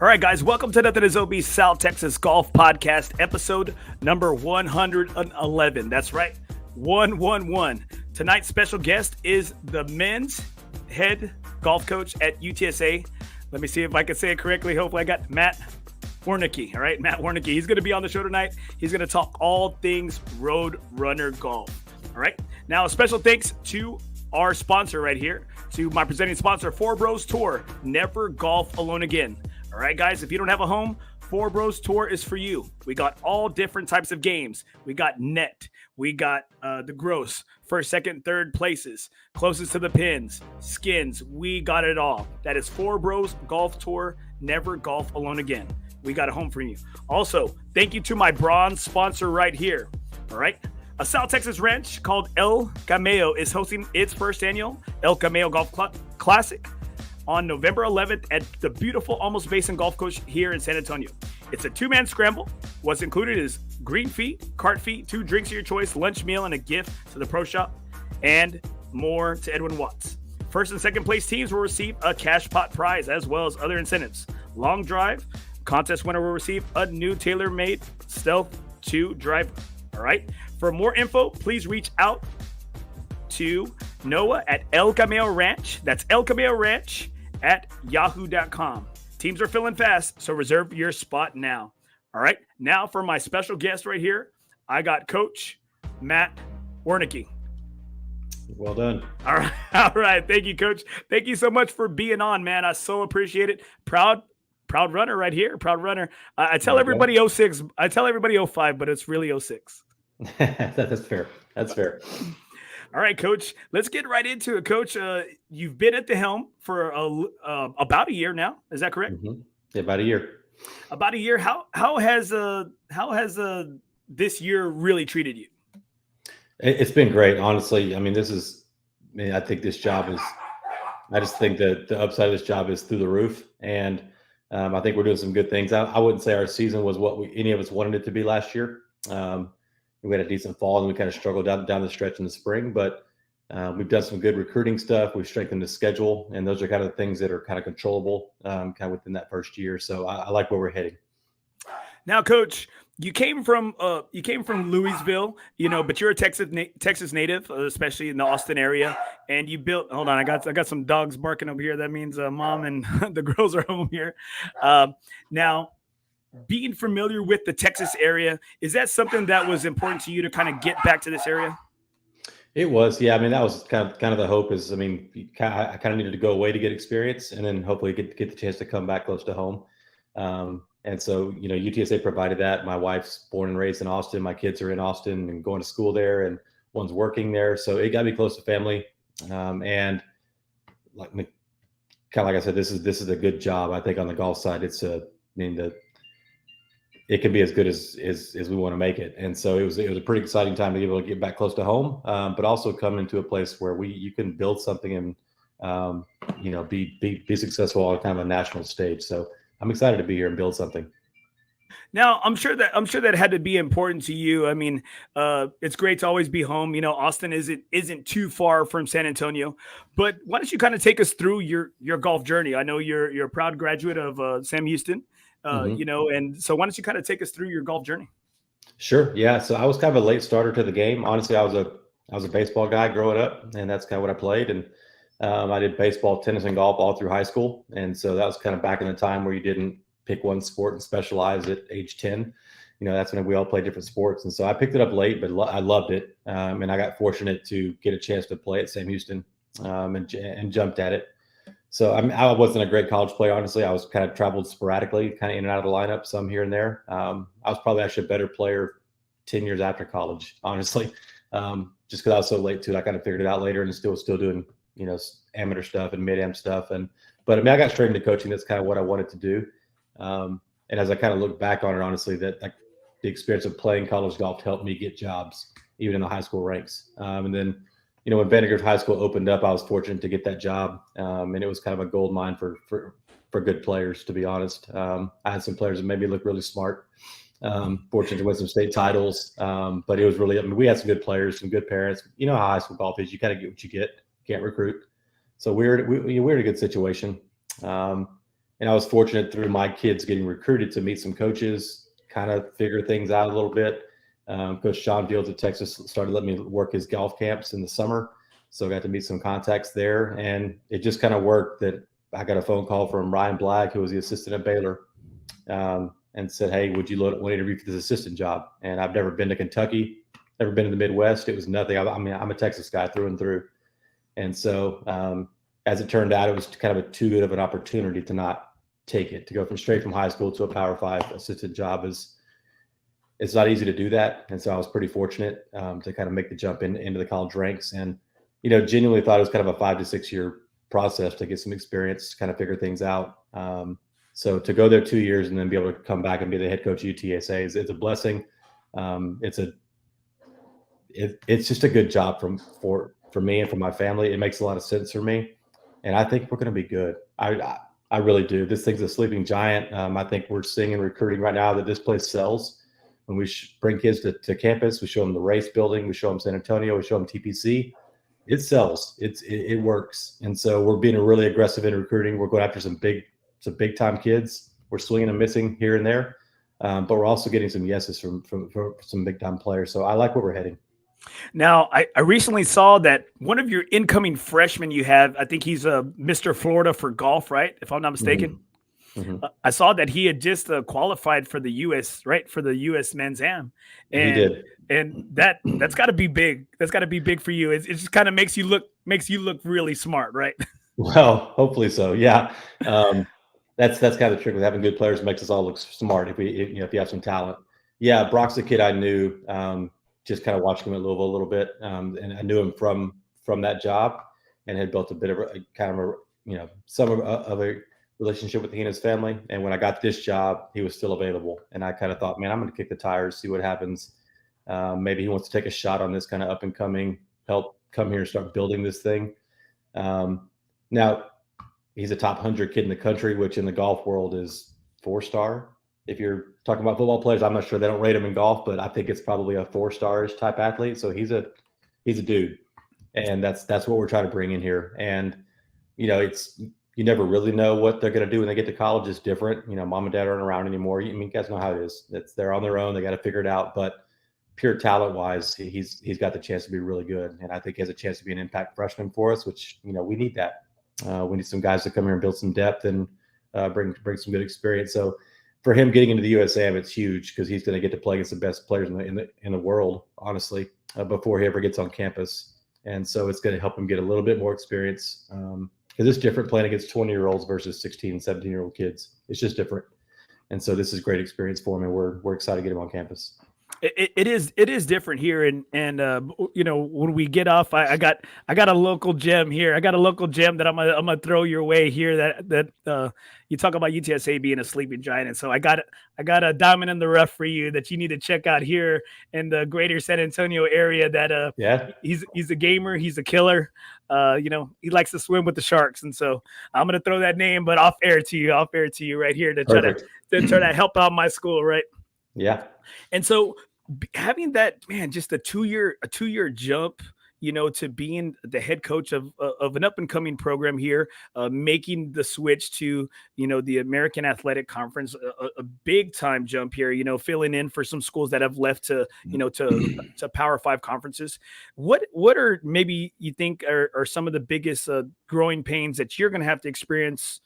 All right, guys, welcome to Nothing is OB South Texas Golf Podcast, episode number 111. That's right, 111. Tonight's special guest is the men's head golf coach at UTSA. Let me see if I can say it correctly. Hopefully I got Matt Wernecke. All right, Matt Wernecke. He's going to be on the show tonight. He's going to talk all things Road Runner golf. All right, now a special thanks to our sponsor right here, to my presenting sponsor, FOREBROS Tour. Never golf alone again. All right, guys, if you don't have a home, FOREBROS Tour is for you. We got all different types of games. We got net. We got the gross, first, second, third places, closest to the pins, skins. We got it all. That is FOREBROS Golf Tour. Never golf alone again. We got a home for you. Also, thank you to my bronze sponsor right here. All right. A South Texas ranch called El Cameo is hosting its first annual El Cameo Golf Classic on November 11th at the beautiful Almost Basin Golf Course here in San Antonio. It's a two-man scramble. What's included is green fee, cart fee, 2 drinks of your choice, lunch meal, and a gift to the pro shop, and more to Edwin Watts. First and second place teams will receive a cash pot prize as well as other incentives. Long drive, contest winner will receive a new tailor-made Stealth 2 driver. All right. For more info, please reach out to Noah at El Cameo Ranch. That's El Cameo Ranch at yahoo.com. Teams are filling fast, so reserve your spot now. All right. Now for my special guest right here, I got Coach Matt Wernecke. Well done. All right. All right. Thank you, Coach. Thank you so much for being on, man. I so appreciate it. Proud runner right here. Proud runner. I tell everybody 06. I tell everybody 05, but it's really 06. That's fair. That's fair. All right, Coach. Let's get right into it, Coach. You've been at the helm for about a year now. Is that correct? Mm-hmm. Yeah, about a year. About a year. How has this year really treated you? It's been great, honestly. I mean, I think this job is. I just think that the upside of this job is through the roof, and I think we're doing some good things. I wouldn't say our season was what any of us wanted it to be last year. We had a decent fall, and we kind of struggled down the stretch in the spring, but we've done some good recruiting stuff. We've strengthened the schedule, and those are kind of the things that are kind of controllable kind of within that first year. So I like where we're heading. Now, Coach, you came from Louisville, but you're a Texas native, especially in the Austin area, and you built. Hold on, I got some dogs barking over here. That means Mom and the girls are home here. Now, being familiar with the Texas area, is that something that was important to you to kind of get back to this area? It was, yeah. I mean, that was kind of the hope is, I mean, I kind of needed to go away to get experience and then hopefully get the chance to come back close to home. And so, UTSA provided that. My wife's born and raised in Austin. My kids are in Austin and going to school there, and one's working there. So it got me close to family. And kind of like I said, this is a good job. I think on the golf side, it can be as good as we want to make it. And so it was a pretty exciting time to be able to get back close to home, but also come into a place where you can build something and, be successful on kind of a national stage. So I'm excited to be here and build something. Now, I'm sure that had to be important to you. I mean, it's great to always be home. Austin isn't too far from San Antonio, but why don't you kind of take us through your golf journey? I know you're a proud graduate of Sam Houston. And so why don't you kind of take us through your golf journey? Sure. Yeah. So I was kind of a late starter to the game. Honestly, I was a baseball guy growing up, and that's kind of what I played. And I did baseball, tennis, and golf all through high school. And so that was kind of back in the time where you didn't pick one sport and specialize at age 10. That's when we all played different sports. And so I picked it up late, but I loved it. And I got fortunate to get a chance to play at Sam Houston and jumped at it. So I wasn't a great college player, honestly. I was kind of traveled sporadically, kind of in and out of the lineup, some here and there. I was probably actually a better player 10 years after college, honestly, just because I was so late to it. I kind of figured it out later and still doing, amateur stuff and mid-am stuff. But I got straight into coaching. That's kind of what I wanted to do. And as I kind of look back on it, honestly, that the experience of playing college golf helped me get jobs, even in the high school ranks. And then, when Vandergrift High School opened up, I was fortunate to get that job. And it was kind of a gold mine for good players, to be honest. I had some players that made me look really smart. Fortunate to win some state titles. But it was really, we had some good players, some good parents. You know how high school golf is. You kind of get what you get. Can't recruit. So we're in a good situation. And I was fortunate through my kids getting recruited to meet some coaches, kind of figure things out a little bit. Coach Sean Fields at Texas started letting me work his golf camps in the summer. So I got to meet some contacts there. And it just kind of worked that I got a phone call from Ryan Black, who was the assistant at Baylor, and said, "Hey, would you want to interview for this assistant job?" And I've never been to Kentucky, never been to the Midwest. It was nothing. I mean, I'm a Texas guy through and through. And so as it turned out, it was kind of too good of an opportunity to not take it. To go straight from high school to a Power 5 assistant job it's not easy to do that. And so I was pretty fortunate to kind of make the jump into the college ranks, and genuinely thought it was kind of a 5 to 6 year process to get some experience, kind of figure things out. So to go there 2 years and then be able to come back and be the head coach at UTSA it's a blessing. It's just a good job for me and for my family. It makes a lot of sense for me, and I think we're going to be good. I really do. This thing's a sleeping giant. I think we're seeing in recruiting right now that this place sells. When we bring kids to campus, we show them the race building, we show them San Antonio, we show them TPC. It sells. It works. And so we're being really aggressive in recruiting. We're going after some big time kids. We're swinging and missing here and there, but we're also getting some yeses from some big time players. So I like where we're heading. Now, I recently saw that one of your incoming freshmen you have, I think he's Mr. Florida for golf, right? If I'm not mistaken. Mm-hmm. I saw that he had just qualified for the U.S. right for the U.S. men's am, and He did. And that's got to be big. That's got to be big for you. It just kind of makes you look really smart, right? Well, hopefully so. Yeah. That's kind of the trick with having good players. Makes us all look smart if you have some talent. Yeah, Brock's a kid I knew. Just kind of watching him at Louisville a little bit, and I knew him from that job, and had built a bit of some of a relationship with he and his family. And when I got this job, he was still available, and I kind of thought, man, I'm going to kick the tires, see what happens. Maybe he wants to take a shot on this kind of up and coming, help come here and start building this thing. Now, he's a top 100 kid in the country, which in the golf world is 4-star. If you're talking about football players, I'm not sure they don't rate him in golf, but I think it's probably a 4-star-ish type athlete. So he's a dude, and that's what we're trying to bring in here. And you never really know what they're going to do when they get to college. It's different. Mom and dad aren't around anymore. You guys know how it is. They're on their own. They got to figure it out. But pure talent wise, he's got the chance to be really good, and I think he has a chance to be an impact freshman for us, which we need that. We need some guys to come here and build some depth and bring some good experience. So for him getting into the USAM, it's huge because he's going to get to play against the best players in the world, honestly, before he ever gets on campus. And so it's going to help him get a little bit more experience because it's different playing against 20-year-olds versus 16 and 17-year-old kids. It's just different. And so this is great experience for him, and we're excited to get him on campus. It is different here, and when we get off, I got a local gem here. I got a local gem that I'm gonna throw your way here. That you talk about UTSA being a sleeping giant, and so I got a diamond in the rough for you that you need to check out here in the greater San Antonio area. That he's a gamer, he's a killer. He likes to swim with the sharks, and so I'm gonna throw that name, but off air to you right here to try to help out my school, right? Yeah. And so having that, man, just a two year jump, to being the head coach of an up and coming program here, making the switch to, the American Athletic Conference, a big time jump here, filling in for some schools that have left to Power 5 conferences. What are maybe you think are some of the biggest growing pains that you're going to have to experience,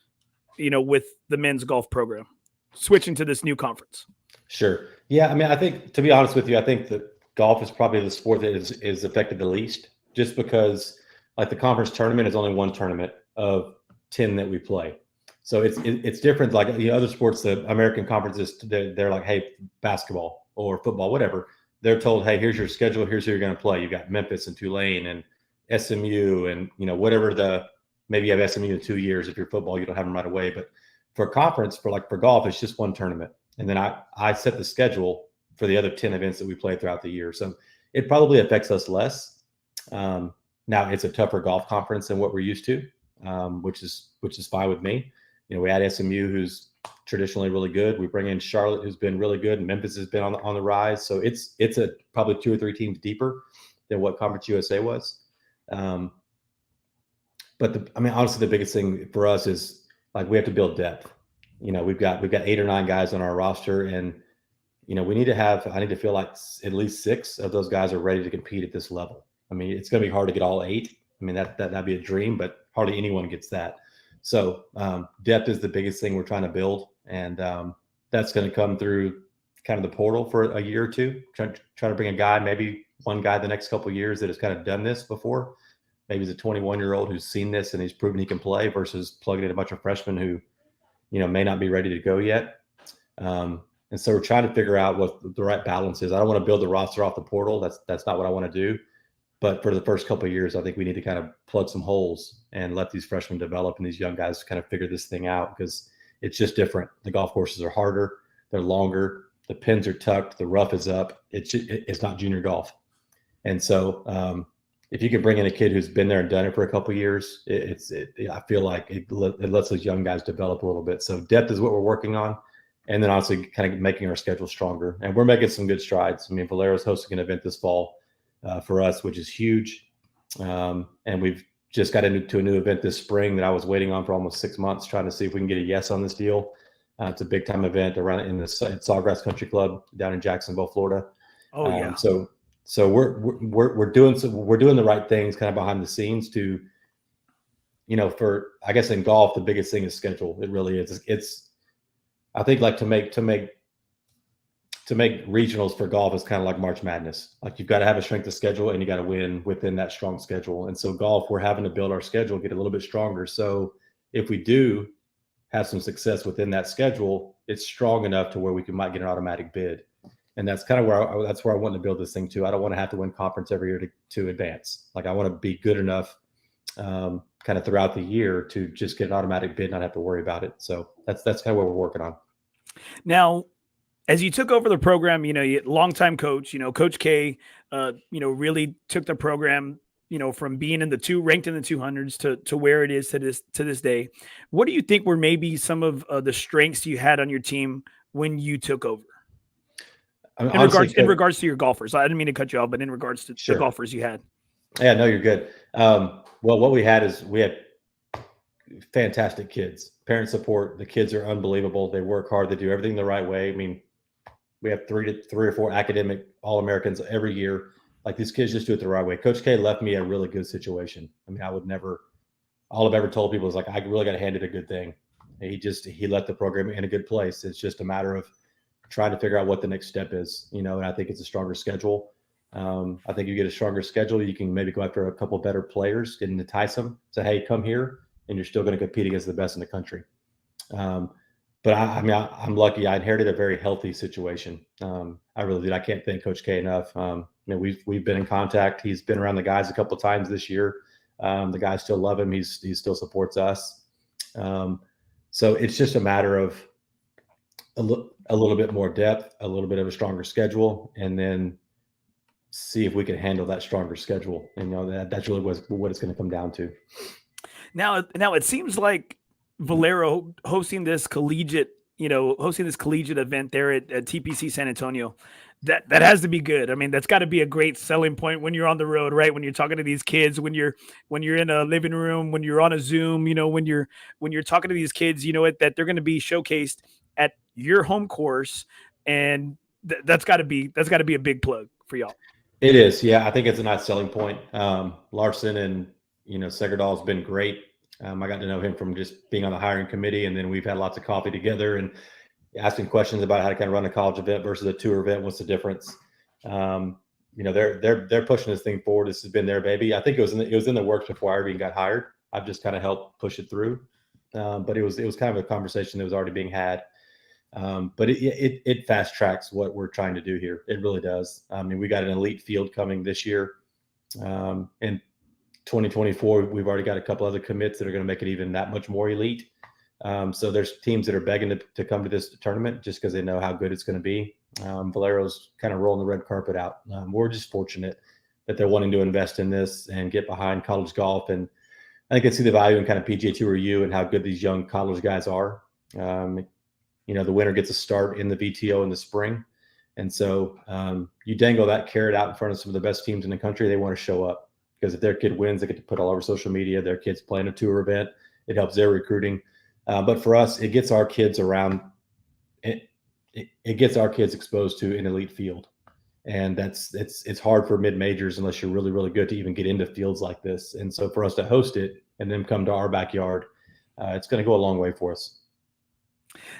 with the men's golf program switching to this new conference? Sure. Yeah. I mean, I think, to be honest with you, I think that golf is probably the sport that is affected the least, just because like the conference tournament is only one tournament of 10 that we play. So it's different. Like other sports, the American conferences, they're like, hey, basketball or football, whatever. They're told, hey, here's your schedule. Here's who you're going to play. You've got Memphis and Tulane and SMU and, whatever maybe you have SMU in 2 years. If you're football, you don't have them right away. But for a conference, for golf, it's just one tournament. And then I set the schedule for the other 10 events that we play throughout the year. So it probably affects us less. Now it's a tougher golf conference than what we're used to, which is fine with me. We had SMU, who's traditionally really good. We bring in Charlotte, who's been really good, and Memphis has been on the rise. So it's probably 2 or 3 teams deeper than what Conference USA was. But honestly, the biggest thing for us is like we have to build depth. we've got 8 or 9 guys on our roster, and I need to feel like at least 6 of those guys are ready to compete at this level. I mean, it's going to be hard to get all 8. I mean, that'd be a dream, but hardly anyone gets that. So depth is the biggest thing we're trying to build, and that's going to come through kind of the portal for a year or two. Trying to bring a guy, maybe one guy the next couple of years that has kind of done this before. Maybe he's a 21-year-old who's seen this and he's proven he can play, versus plugging in a bunch of freshmen who, may not be ready to go yet. And so we're trying to figure out what the right balance is. I don't want to build the roster off the portal. That's not what I want to do. But for the first couple of years, I think we need to kind of plug some holes and let these freshmen develop and these young guys kind of figure this thing out, because it's just different. The golf courses are harder. They're longer. The pins are tucked. The rough is up. It's not junior golf. And so if you can bring in a kid who's been there and done it for a couple of years, I feel like it lets those young guys develop a little bit. So depth is what we're working on. And then also kind of making our schedule stronger. And we're making some good strides. I mean, Valero's hosting an event this fall for us, which is huge. And we've just got into a new event this spring that I was waiting on for almost 6 months, trying to see if we can get a yes on this deal. It's a big time event around in the Sawgrass Country Club down in Jacksonville, Florida. Oh yeah. So we're doing the right things kind of behind the scenes to, for, I guess in golf, the biggest thing is schedule. It really is. It's, I think, like to make regionals for golf is kind of like March Madness. Like, you've got to have a strength of schedule and you got to win within that strong schedule. And so golf, we're having to build our schedule, get a little bit stronger. So if we do have some success within that schedule, it's strong enough to where we might get an automatic bid. And that's kind of where I want to build this thing to. I don't want to have to win conference every year to advance. Like, I want to be good enough kind of throughout the year to just get an automatic bid, not have to worry about it. So that's kind of what we're working on. Now, as you took over the program, longtime coach, Coach K, really took the program, from being ranked in the 200s to where it is to this day. What do you think were maybe some of the strengths you had on your team when you took over? In regards to your golfers, I didn't mean to cut you off, but in regards to the golfers you had. Yeah, no, you're good. Well, what we had fantastic kids, parent support. The kids are unbelievable. They work hard. They do everything the right way. I mean, we have 3 or 4 academic All-Americans every year. Like, these kids just do it the right way. Coach K left me a really good situation. I mean, all I've ever told people is, like, I really got handed a good thing. He left the program in a good place. It's just a matter of trying to figure out what the next step is, and I think it's a stronger schedule. I think you get a stronger schedule, you can maybe go after a couple better players and entice them, say, hey, come here, and you're still going to compete against the best in the country. But I'm lucky. I inherited a very healthy situation. I really did. I can't thank Coach K enough. We've been in contact. He's been around the guys a couple of times this year. The guys still love him. He still supports us. So it's just a matter of a little bit more depth, a little bit of a stronger schedule, and then see if we can handle that stronger schedule. And that's really what it's going to come down to. Now it seems like Valero hosting this collegiate event there at TPC San Antonio, that has to be good. I mean, that's got to be a great selling point when you're on the road, right? When you're talking to these kids, when you're in a living room, when you're on a Zoom, when you're talking to these kids, that they're going to be showcased at your home course, and that's got to be a big plug for y'all. It is, yeah. I think it's a nice selling point. Larson and Segerdal has been great. I got to know him from just being on the hiring committee, and then we've had lots of coffee together and asking questions about how to kind of run a college event versus a tour event. What's the difference? They're pushing this thing forward. This has been their baby. I think it was in the works before I even got hired. I've just kind of helped push it through. But it was kind of a conversation that was already being had. But it fast tracks what we're trying to do here. It really does. I mean, we got an elite field coming this year. In 2024, we've already got a couple other commits that are going to make it even that much more elite. So there's teams that are begging to come to this tournament just because they know how good it's going to be. Valero's kind of rolling the red carpet out. We're just fortunate that they're wanting to invest in this and get behind college golf. And I think I see the value in kind of PGA Tour U and how good these young college guys are. The winner gets a start in the VTO in the spring. And so you dangle that carrot out in front of some of the best teams in the country, they want to show up. Because if their kid wins, they get to put all over social media. Their kid's playing a tour event. It helps their recruiting. But for us, it gets our kids around. It gets our kids exposed to an elite field, and it's hard for mid majors unless you're really really good to even get into fields like this. And so for us to host it and then come to our backyard, it's going to go a long way for us.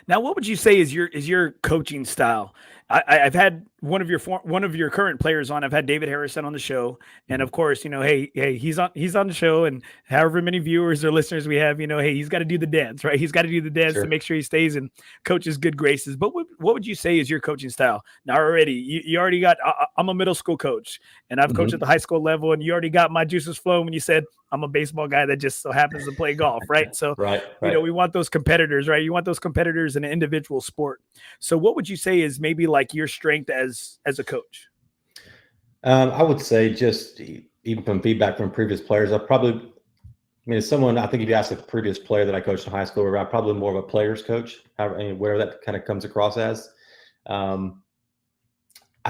Now, what would you say is your coaching style? I've had one of your current players on. I've had David Harrison on the show, and of course, hey, he's on the show, and however many viewers or listeners we have, hey, he's got to do the dance, right? He's got to do the dance to make sure he stays in coach's good graces. But what would you say is your coaching style? Now, already you already got. I'm a middle school coach, and I've coached at the high school level, and you already got my juices flowing when you said I'm a baseball guy that just so happens to play golf, right? So, right. We want those competitors, right? You want those competitors in an individual sport. So what would you say is maybe like your strength as a coach? I would say just even from feedback from previous players, I think if you ask a previous player that I coached in high school, I'm probably more of a player's coach, whatever that kind of comes across as. I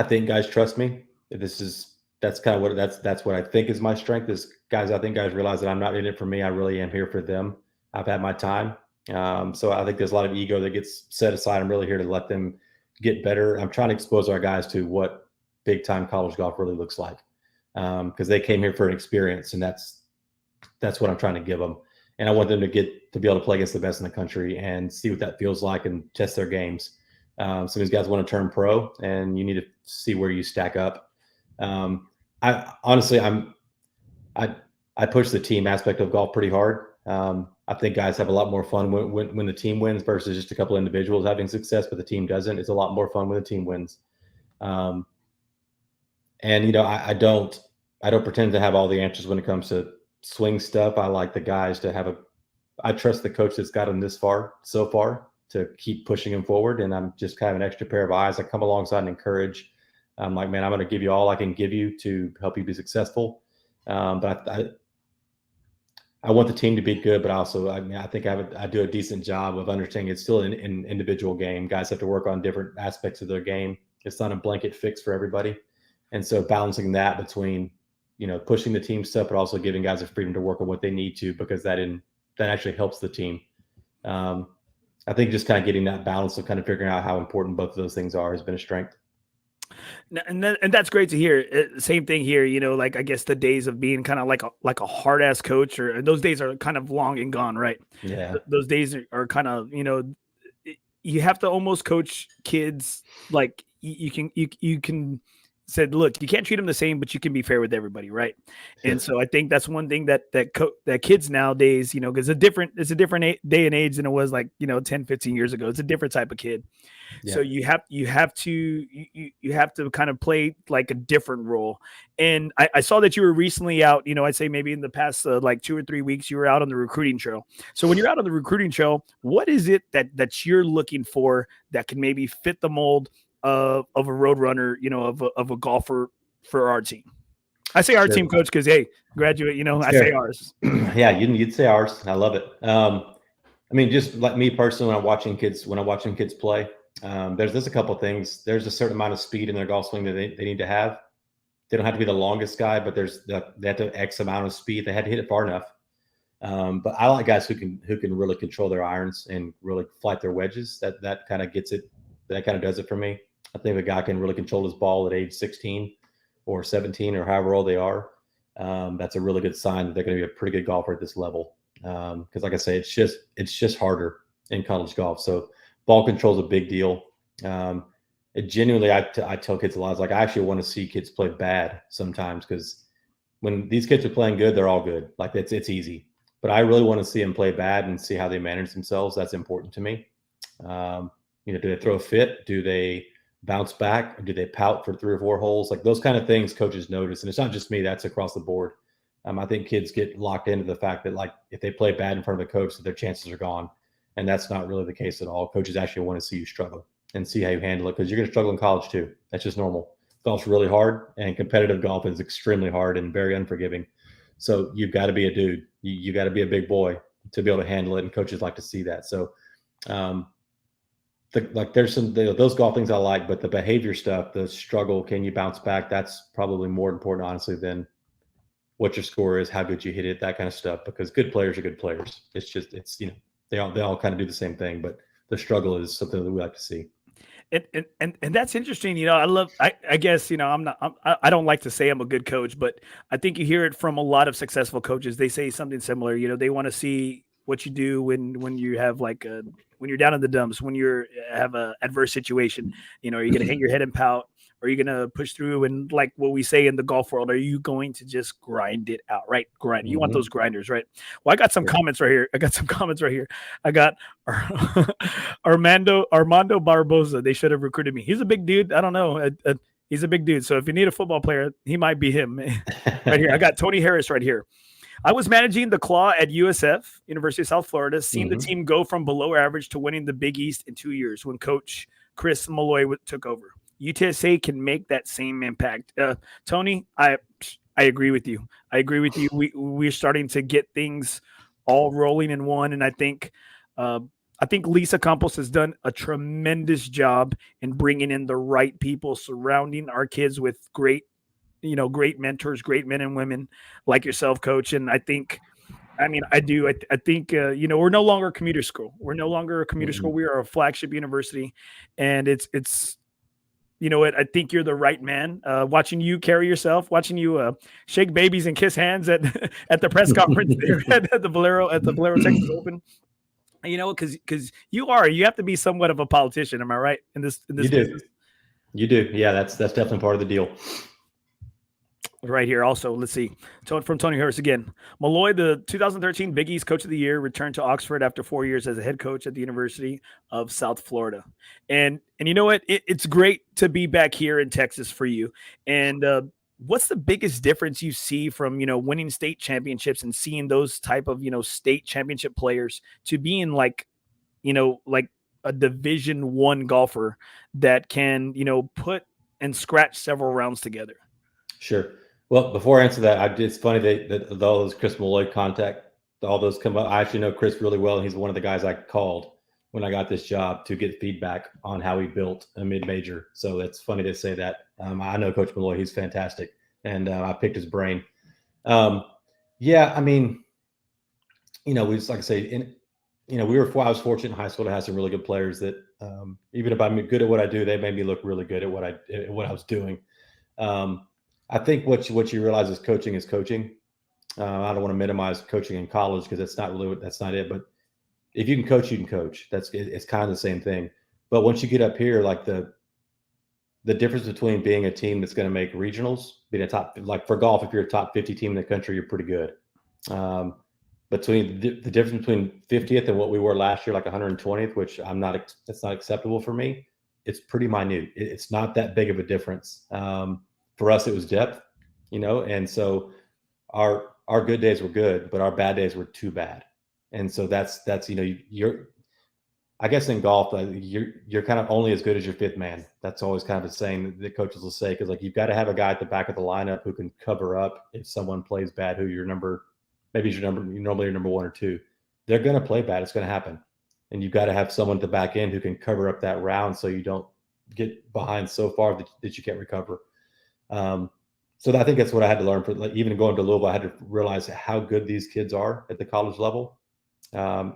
think guys trust me. That's what I think is my strength is guys. I think guys realize that I'm not in it for me. I really am here for them. I've had my time. So I think there's a lot of ego that gets set aside. I'm really here to let them get better. I'm trying to expose our guys to what big time college golf really looks like. Because they came here for an experience, and that's what I'm trying to give them. And I want them to be able to play against the best in the country and see what that feels like and test their games. Some of these guys want to turn pro, and you need to see where you stack up. I push the team aspect of golf pretty hard. I think guys have a lot more fun when the team wins versus just a couple of individuals having success, but the team doesn't. It's a lot more fun when the team wins. And I don't pretend to have all the answers when it comes to swing stuff. I like the guys to I trust the coach that's got them this far so far to keep pushing him forward. And I'm just kind of an extra pair of eyes. I come alongside and encourage. I'm like, man, I'm going to give you all I can give you to help you be successful. But I want the team to be good, but also, I think I do a decent job of understanding it's still an individual game. Guys have to work on different aspects of their game. It's not a blanket fix for everybody. And so balancing that between, pushing the team stuff, but also giving guys the freedom to work on what they need to, because that actually helps the team. I think just kind of getting that balance of kind of figuring out how important both of those things are has been a strength. And that's great to hear. Same thing here, like I guess the days of being kind of like a hard ass coach, or those days are kind of long and gone, right? Yeah. Those days are kind of, you have to almost coach kids like you can said, look, you can't treat them the same, but you can be fair with everybody, right? And so I think that's one thing that kids nowadays, because it's a different day and age than it was like 10, 15 years ago. It's a different type of kid. Yeah. So you have to kind of play like a different role. And I saw that you were recently out, I'd say maybe in the past like 2 or 3 weeks, you were out on the recruiting trail. So when you're out on the recruiting trail, what is it that you're looking for that can maybe fit the mold of a road runner, of a golfer for our team? I say our team, coach, because hey, graduate, I say ours. Yeah, you'd say ours. I love it. Just like me personally, when I'm watching kids play, there's a couple of things. There's a certain amount of speed in their golf swing that they need to have. They don't have to be the longest guy, but they have to X amount of speed. They had to hit it far enough. But I like guys who can really control their irons and really flight their wedges. That kind of gets it. That kind of does it for me. I think a guy can really control his ball at age 16 or 17 or however old they are. That's a really good sign that they're going to be a pretty good golfer at this level. Because like I say, it's just harder in college golf. So ball control is a big deal. Genuinely, I tell kids a lot. It's like I actually want to see kids play bad sometimes, because when these kids are playing good, they're all good. Like it's easy. But I really want to see them play bad and see how they manage themselves. That's important to me. Do they throw a fit? Do they bounce back? Or do they pout for 3 or 4 holes? Like those kind of things coaches notice. And it's not just me, that's across the board. I think kids get locked into the fact that like if they play bad in front of a coach, that their chances are gone. And that's not really the case at all. Coaches actually want to see you struggle and see how you handle it, because you're going to struggle in college too. That's just normal. Golf's really hard, and competitive golf is extremely hard and very unforgiving. So you've got to be a dude. You got to be a big boy to be able to handle it. And coaches like to see that. So, there's some those golf things I like, but the behavior stuff, the struggle, can you bounce back? That's probably more important, honestly, than what your score is, how good you hit it, that kind of stuff. Because good players are good players. It's they all kind of do the same thing, but the struggle is something that we like to see. And that's interesting. I guess, I don't like to say I'm a good coach, but I think you hear it from a lot of successful coaches. They say something similar. They want to see what you do when you have when you're down in the dumps, when you have a adverse situation. Are you going to hang your head and pout? Are you going to push through? And like what we say in the golf world, are you going to just grind it out, right? Grind. You want those grinders, right? Well, I got some comments right here. I got Armando Barbosa. They should have recruited me. He's a big dude. I don't know. He's a big dude. So if you need a football player, he might be him. Right here. I got Tony Harris right here. I was managing the Claw at USF, University of South Florida, seen the team go from below average to winning the Big East in 2 years when Coach Chris Malloy took over. UTSA can make that same impact. Tony, I agree with you. We're starting to get things all rolling in one, and I think Lisa Campos has done a tremendous job in bringing in the right people, surrounding our kids with great mentors, great men and women like yourself, Coach. And I think we're no longer a commuter school. We are a flagship university, and it's I think you're the right man. Watching you carry yourself, watching you shake babies and kiss hands at the press conference there at the Valero Texas Open. Because you have to be somewhat of a politician. Am I right in this business? You do. Yeah, that's definitely part of the deal. Right here also, let's see. From Tony Harris again. Malloy, the 2013 Big East Coach of the Year, returned to Oxford after 4 years as a head coach at the University of South Florida. And you know what? It's great to be back here in Texas for you. And what's the biggest difference you see from, winning state championships and seeing those type of, state championship players to being like a Division I golfer that can, put and scratch several rounds together? Sure. Well, before I answer that, it's funny that all those Chris Malloy all those come up. I actually know Chris really well. He's one of the guys I called when I got this job to get feedback on how he built a mid-major. So it's funny to say that. I know Coach Malloy. He's fantastic. And I picked his brain. Yeah, I mean, we just, like I say, I was fortunate in high school to have some really good players that even if I'm good at what I do, they made me look really good at what I was doing. I think what you realize is coaching. I don't want to minimize coaching in college because that's not it. But if you can coach, you can coach. It's kind of the same thing. But once you get up here, like the difference between being a team that's going to make regionals, being a top, like for golf, if you're a top 50 team in the country, you're pretty good. Between the difference between 50th and what we were last year, like 120th, which that's not acceptable for me. It's pretty minute. It's not that big of a difference. For us, it was depth, and so our good days were good, but our bad days were too bad. And so that's I guess in golf, you're kind of only as good as your fifth man. That's always kind of a saying that coaches will say, because you've got to have a guy at the back of the lineup who can cover up if someone plays bad, who you're normally your number one or two. They're going to play bad. It's going to happen. And you've got to have someone at the back end who can cover up that round so you don't get behind so far that you can't recover. So I think that's what I had to learn. Even going to Louisville, I had to realize how good these kids are at the college level.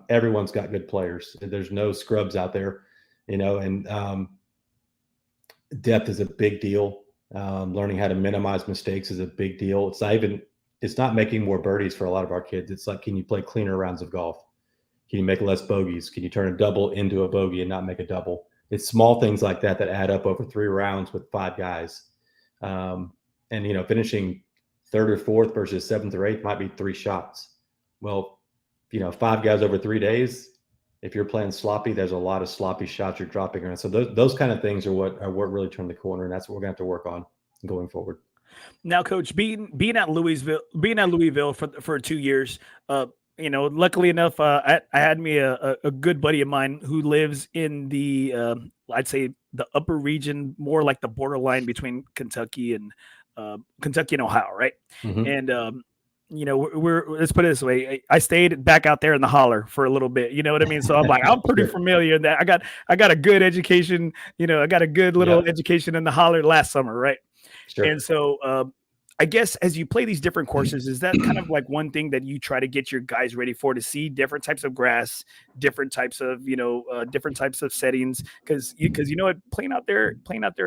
Everyone's got good players. There's no scrubs out there, and depth is a big deal. Learning how to minimize mistakes is a big deal. It's not making more birdies for a lot of our kids. It's like, can you play cleaner rounds of golf? Can you make less bogeys? Can you turn a double into a bogey and not make a double? It's small things like that add up over 3 rounds with 5 guys. And finishing 3rd or 4th versus 7th or 8th might be 3 shots. Well, 5 guys over 3 days, if you're playing sloppy, there's a lot of sloppy shots you're dropping around. So those kind of things are what really turned the corner, and that's what we're gonna have to work on going forward. Now, Coach, being at Louisville for 2 years, luckily enough, I had me a good buddy of mine who lives in the I'd say the upper region, more like the borderline between Kentucky and Ohio, right? Mm-hmm. And let's put it this way. I stayed back out there in the holler for a little bit. You know what I mean? So I'm like, I'm pretty familiar in that. I got a good education. I got a good little education in the holler last summer, right? Sure. And so I guess as you play these different courses, is that kind of like one thing that you try to get your guys ready for, to see different types of grass, different types of, different types of settings? Because you know what, playing out there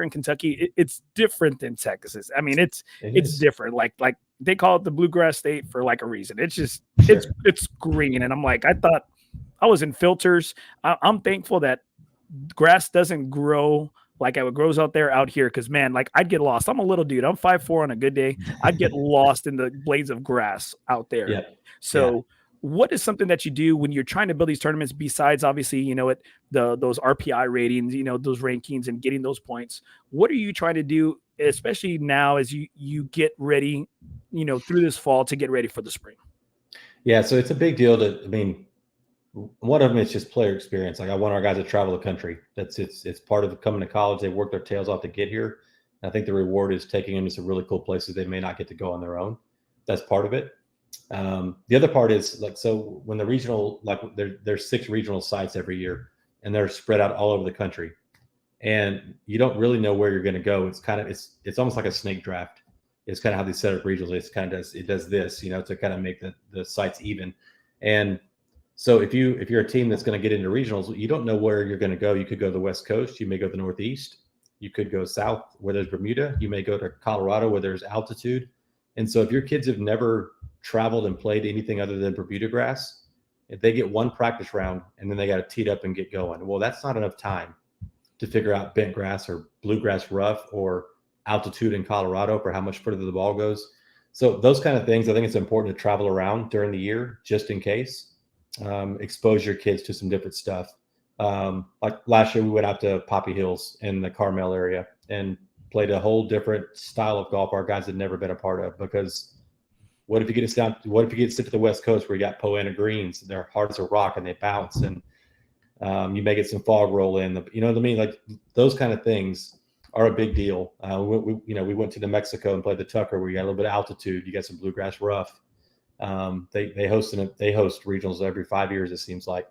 in Kentucky, it's different than Texas. I mean, It it's is. different. Like they call it the bluegrass state for like a reason. It's just Sure. it's green, and I'm like, I thought I was in filters. I'm thankful that grass doesn't grow like it grows out here, because man, like I'd get lost. I'm a little dude. I'm 5'4" on a good day. I'd get lost in the blades of grass out there. Yeah. Yeah. So what is something that you do when you're trying to build these tournaments, besides obviously, those RPI ratings, those rankings and getting those points? What are you trying to do, especially now as you get ready, through this fall to get ready for the spring? Yeah. So it's a big deal I mean, one of them is just player experience. Like, I want our guys to travel the country. It's part of coming to college. They work their tails off to get here. And I think the reward is taking them to some really cool places they may not get to go on their own. That's part of it. The other part is, like, so when the regional, like there's 6 regional sites every year, and they're spread out all over the country, and you don't really know where you're going to go. It's almost like a snake draft. It's kind of how they set up regionals. It does this, to kind of make the sites even. And so if you're a team that's going to get into regionals, you don't know where you're going to go. You could go to the West Coast. You may go to the Northeast. You could go south where there's Bermuda. You may go to Colorado where there's altitude. And so if your kids have never traveled and played anything other than Bermuda grass, if they get one practice round and then they got to tee it up and get going, well, that's not enough time to figure out bent grass or bluegrass rough or altitude in Colorado for how much further the ball goes. So those kind of things, I think it's important to travel around during the year just in case. Expose your kids to some different stuff. Like last year, we went out to Poppy Hills in the Carmel area and played a whole different style of golf our guys had never been a part of. Because what if you get to the West Coast where you got Poana greens, they're hard as a rock and they bounce, and you may get some fog roll in. You know what I mean? Like, those kind of things are a big deal. We went to New Mexico and played the Tucker, where you got a little bit of altitude, you got some bluegrass rough. They host regionals every 5 years, it seems like,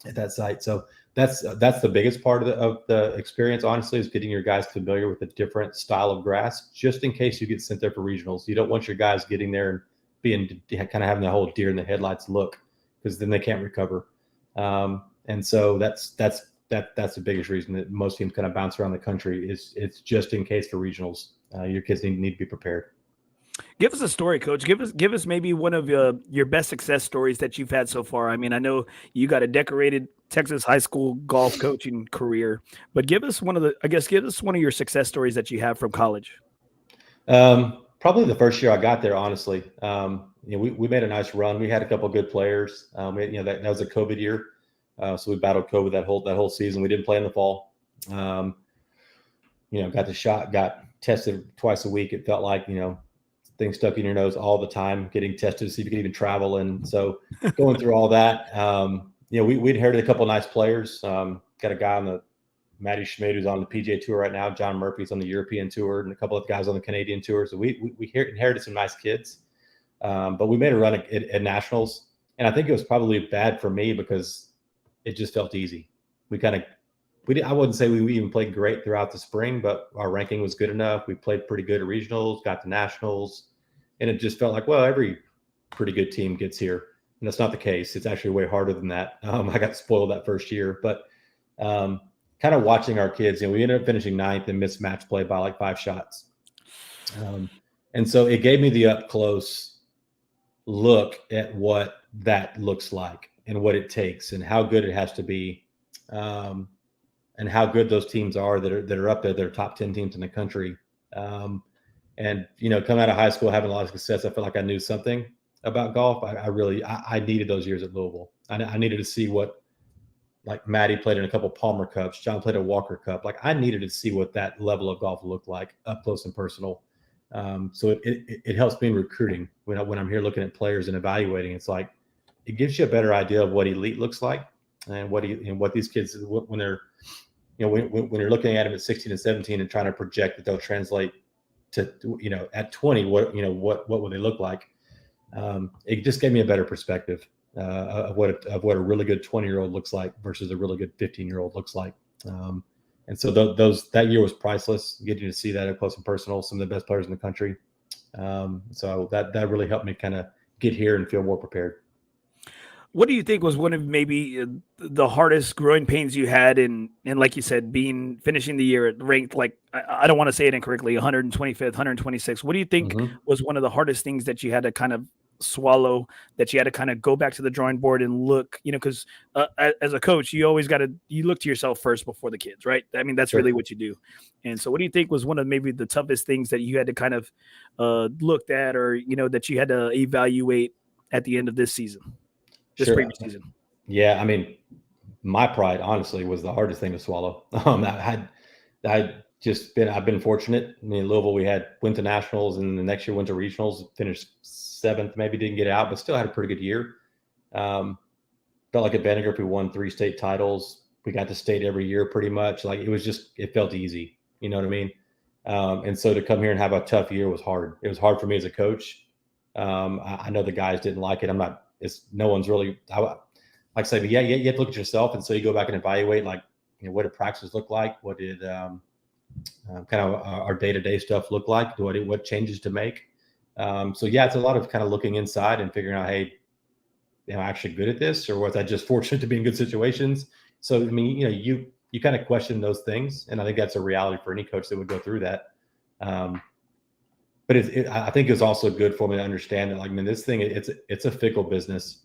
at that site. So that's the biggest part of the experience, honestly, is getting your guys familiar with a different style of grass, just in case you get sent there for regionals. You don't want your guys getting there and being kind of having the whole deer in the headlights look, because then they can't recover. And so that's the biggest reason that most teams kind of bounce around the country, is it's just in case for regionals. Your kids need to be prepared. Give us a story, Coach. Give us maybe one of your best success stories that you've had so far. I mean, I know you got a decorated Texas high school golf coaching career, but give us one of your success stories that you have from college. Probably the first year I got there, honestly. We made a nice run. We had a couple of good players. That was a COVID year, so we battled COVID that whole season. We didn't play in the fall. Got got tested twice a week. It felt like, things stuck in your nose all the time, getting tested to see if you could even travel. And so going through all that, we'd inherited a couple of nice players. Got a guy on the Matty Schmid, who's on the PGA Tour right now. John Murphy's on the European Tour, and a couple of guys on the Canadian Tour. So we inherited some nice kids. But we made a run at nationals, and I think it was probably bad for me because it just felt easy. I wouldn't say we even played great throughout the spring, but our ranking was good enough. We played pretty good at regionals, got to nationals, and it just felt like, well, every pretty good team gets here. And that's not the case. It's actually way harder than that. I got spoiled that first year, but kind of watching our kids, we ended up finishing 9th in missed match play by like 5 shots. And so it gave me the up close look at what that looks like and what it takes and how good it has to be. And how good those teams are that are up there. They're top 10 teams in the country. Coming out of high school, having a lot of success, I felt like I knew something about golf. I needed those years at Louisville. I needed to see what, like, Matty played in a couple Palmer Cups, John played a Walker Cup. Like, I needed to see what that level of golf looked like up close and personal. So it helps me in recruiting when I'm here looking at players and evaluating. It's like, it gives you a better idea of what elite looks like and what these kids, when they're, when you're looking at them at 16 and 17 and trying to project that they'll translate to, at 20, what will they look like? It just gave me a better perspective of what a really good 20-year-old looks like versus a really good 15-year-old looks like. And so that year was priceless, getting to see that up close and personal, some of the best players in the country. So that really helped me kind of get here and feel more prepared. What do you think was one of maybe the hardest growing pains you had in like you said, finishing the year at ranked like I don't want to say it incorrectly, 125th, 126th. What do you think Mm-hmm. was one of the hardest things that you had to kind of swallow, that you had to kind of go back to the drawing board and look, because as a coach, you always got to you look to yourself first before the kids, right? I mean, that's really Sure. what you do. And so, what do you think was one of maybe the toughest things that you had to kind of looked at, or that you had to evaluate at the end of this season? This Sure. previous season. Yeah. I mean, my pride, honestly, was the hardest thing to swallow. I've been fortunate. I mean, Louisville, we went to nationals, and the next year went to regionals, finished 7th, maybe didn't get out, but still had a pretty good year. Felt like at Wernecke, we won 3 state titles. We got to state every year pretty much. Like it felt easy. You know what I mean? And so to come here and have a tough year was hard. It was hard for me as a coach. I know the guys didn't like it. No one's really, like I say, but yeah, you have to look at yourself. And so you go back and evaluate, like, what did practice look like? What did kind of our day-to-day stuff look like? What changes to make? So yeah, it's a lot of kind of looking inside and figuring out, hey, am I actually good at this, or was I just fortunate to be in good situations? So, I mean, you kind of question those things. And I think that's a reality for any coach that would go through that. But I think it's also good for me to understand that, like, I mean, this thing, it's a fickle business,